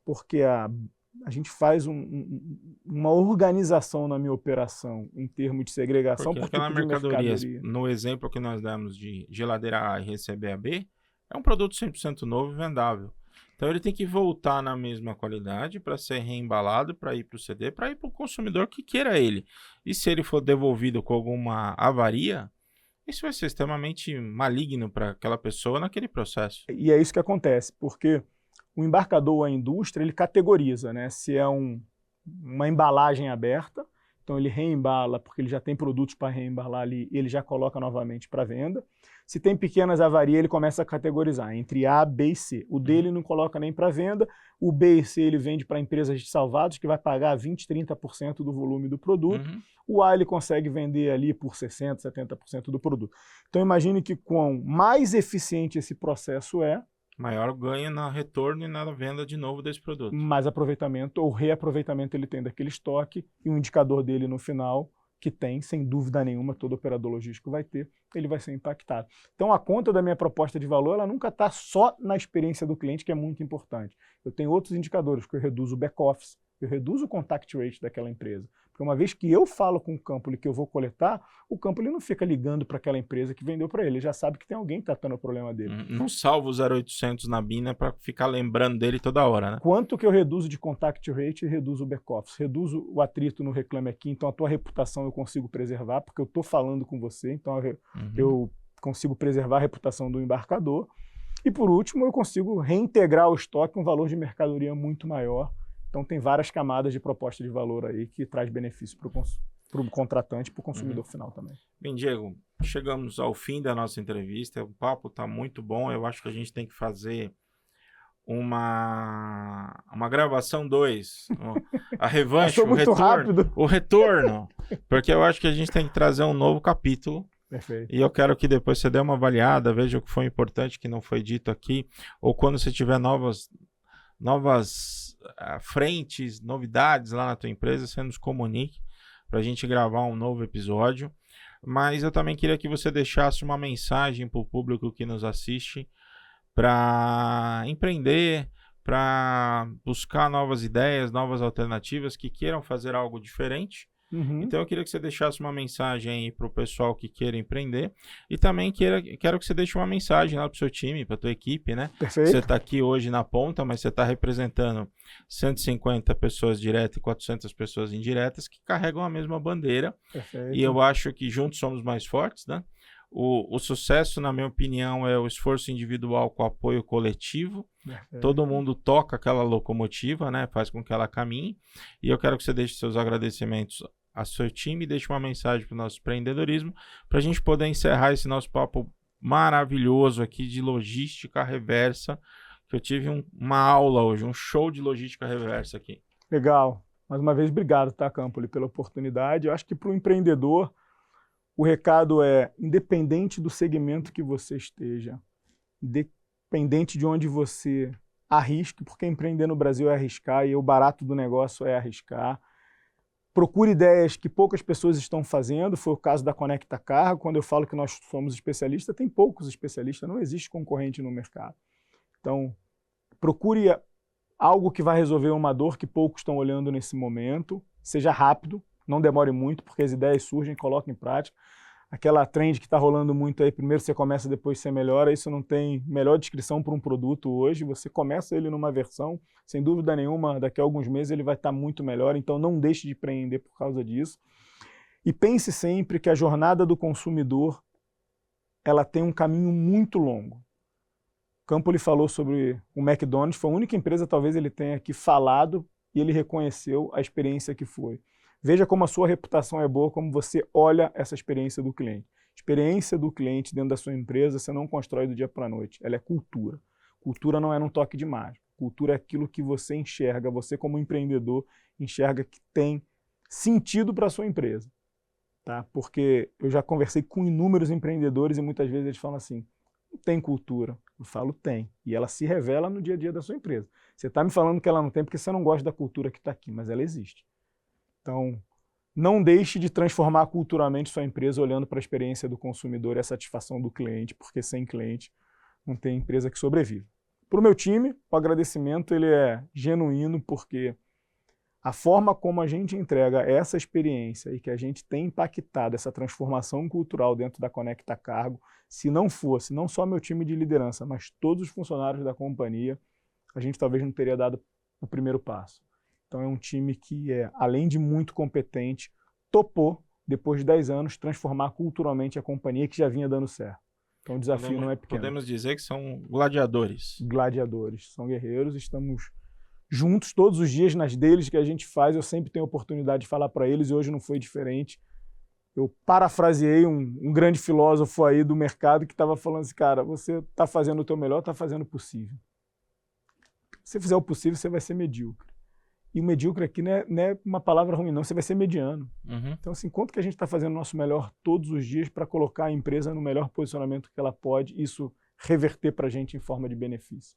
porque a gente faz uma organização na minha operação em termos de segregação. Porque aquela mercadoria, no exemplo que nós damos de geladeira A e receber a B, é um produto 100% novo e vendável. Então ele tem que voltar na mesma qualidade para ser reembalado, para ir para o CD, para ir para o consumidor que queira ele. E se ele for devolvido com alguma avaria, isso vai ser extremamente maligno para aquela pessoa naquele processo. E é isso que acontece, porque o embarcador ou a indústria, ele categoriza, né? Se é uma embalagem aberta, então ele reembala, porque ele já tem produtos para reembalar ali, ele já coloca novamente para venda. Se tem pequenas avarias, ele começa a categorizar entre A, B e C. O D ele não coloca nem para venda, o B e C ele vende para empresas de salvados, que vai pagar 20%, 30% do volume do produto. O A ele consegue vender ali por 60%, 70% do produto. Então imagine que quanto mais eficiente esse processo é, maior ganho no retorno e na venda de novo desse produto. Mais aproveitamento ou reaproveitamento ele tem daquele estoque, e o indicador dele no final, que tem, sem dúvida nenhuma, todo operador logístico vai ter, ele vai ser impactado. Então a conta da minha proposta de valor, ela nunca está só na experiência do cliente, que é muito importante. Eu tenho outros indicadores, que eu reduzo o back-office, eu reduzo o contact rate daquela empresa. Porque uma vez que eu falo com o campo que eu vou coletar, o campo ele não fica ligando para aquela empresa que vendeu para ele. Ele já sabe que tem alguém tratando o problema dele. Não salvo o 0800 na Bina para ficar lembrando dele toda hora, né? Quanto que eu reduzo de contact rate e reduzo o back-office? Reduzo o atrito no Reclame Aqui, então a tua reputação eu consigo preservar, porque eu estou falando com você, então eu consigo preservar a reputação do embarcador. E por último, eu consigo reintegrar ao estoque um valor de mercadoria muito maior. Então tem várias camadas de proposta de valor aí que traz benefício para o contratante e para o consumidor final também. Bem, Diego, chegamos ao fim da nossa entrevista, o papo está muito bom, eu acho que a gente tem que fazer uma gravação 2, a revanche, o retorno, porque eu acho que a gente tem que trazer um novo capítulo. Perfeito. E eu quero que depois você dê uma avaliada, veja o que foi importante, que não foi dito aqui, ou quando você tiver novas frentes, novidades lá na tua empresa, você nos comunique para a gente gravar um novo episódio. Mas eu também queria que você deixasse uma mensagem para o público que nos assiste para empreender, para buscar novas ideias, novas alternativas, que queiram fazer algo diferente. Então eu queria que você deixasse uma mensagem aí para o pessoal que queira empreender, e também quero que você deixe uma mensagem lá para o seu time, para a tua equipe, né? Perfeito. Você está aqui hoje na ponta, mas você está representando 150 pessoas diretas e 400 pessoas indiretas que carregam a mesma bandeira. Perfeito. E eu acho que juntos somos mais fortes, né? O sucesso, na minha opinião, é o esforço individual com apoio coletivo. Todo mundo toca aquela locomotiva, né? Faz com que ela caminhe. E eu quero que você deixe seus agradecimentos a seu time e deixe uma mensagem para o nosso empreendedorismo, para a gente poder encerrar esse nosso papo maravilhoso aqui de logística reversa, que eu tive uma aula hoje, um show de logística reversa aqui. Legal. Mais uma vez, obrigado, tá, Campoli, pela oportunidade. Eu acho que para o empreendedor, o recado é, independente do segmento que você esteja, independente de onde você arrisque, porque empreender no Brasil é arriscar e o barato do negócio é arriscar. Procure ideias que poucas pessoas estão fazendo, foi o caso da Conecta Cargo. Quando eu falo que nós somos especialistas, tem poucos especialistas, não existe concorrente no mercado. Então, procure algo que vai resolver uma dor que poucos estão olhando nesse momento, seja rápido, não demore muito, porque as ideias surgem, coloque em prática. Aquela trend que está rolando muito aí, primeiro você começa, depois você melhora, isso não tem melhor descrição para um produto hoje. Você começa ele numa versão, sem dúvida nenhuma, daqui a alguns meses ele vai estar muito melhor, então não deixe de empreender por causa disso. E pense sempre que a jornada do consumidor, ela tem um caminho muito longo. O Campoli falou sobre o McDonald's, foi a única empresa, talvez ele tenha aqui falado, e ele reconheceu a experiência que foi. Veja como a sua reputação é boa, como você olha essa experiência do cliente. Experiência do cliente dentro da sua empresa, você não constrói do dia para a noite. Ela é cultura. Cultura não é num toque de mágica. Cultura é aquilo que você enxerga, você como empreendedor enxerga que tem sentido para a sua empresa. Tá? Porque eu já conversei com inúmeros empreendedores e muitas vezes eles falam assim, não tem cultura. Eu falo, tem. E ela se revela no dia a dia da sua empresa. Você está me falando que ela não tem porque você não gosta da cultura que está aqui, mas ela existe. Então, não deixe de transformar culturalmente sua empresa olhando para a experiência do consumidor e a satisfação do cliente, porque sem cliente não tem empresa que sobrevive. Para o meu time, o agradecimento ele é genuíno, porque a forma como a gente entrega essa experiência e que a gente tem impactado essa transformação cultural dentro da Conecta Cargo, se não fosse não só meu time de liderança, mas todos os funcionários da companhia, a gente talvez não teria dado o primeiro passo. Então é um time que, além de muito competente, topou, depois de 10 anos, transformar culturalmente a companhia que já vinha dando certo. Então o desafio não é pequeno. Podemos dizer que são gladiadores. Gladiadores, são guerreiros, estamos juntos todos os dias nas deles que a gente faz, eu sempre tenho a oportunidade de falar para eles e hoje não foi diferente. Eu parafraseei um grande filósofo aí do mercado que estava falando assim, cara, você está fazendo o teu melhor, está fazendo o possível. Se você fizer o possível, você vai ser medíocre. E o medíocre aqui não é uma palavra ruim, não, você vai ser mediano. Então, assim, quanto que a gente está fazendo o nosso melhor todos os dias para colocar a empresa no melhor posicionamento que ela pode, isso reverter para a gente em forma de benefício.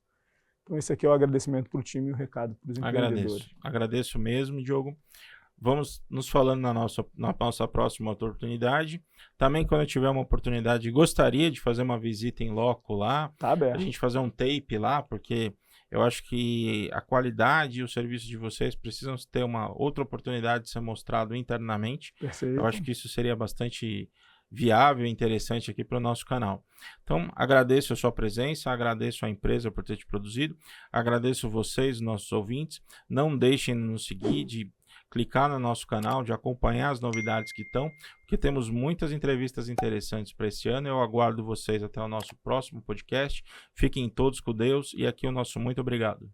Então, esse aqui é o agradecimento para o time e o recado para os empreendedores. Agradeço mesmo, Diogo. Vamos nos falando na nossa próxima oportunidade. Também, quando eu tiver uma oportunidade, gostaria de fazer uma visita em loco lá. Tá aberto. A gente fazer um tape lá, porque eu acho que a qualidade e o serviço de vocês precisam ter uma outra oportunidade de ser mostrado internamente. Perfeito. Eu acho que isso seria bastante viável e interessante aqui para o nosso canal. Então, agradeço a sua presença, agradeço a empresa por ter te produzido, agradeço vocês, nossos ouvintes. Não deixem de nos seguir, de clicar no nosso canal, de acompanhar as novidades que estão, porque temos muitas entrevistas interessantes para esse ano. Eu aguardo vocês até o nosso próximo podcast. Fiquem todos com Deus e aqui o nosso muito obrigado.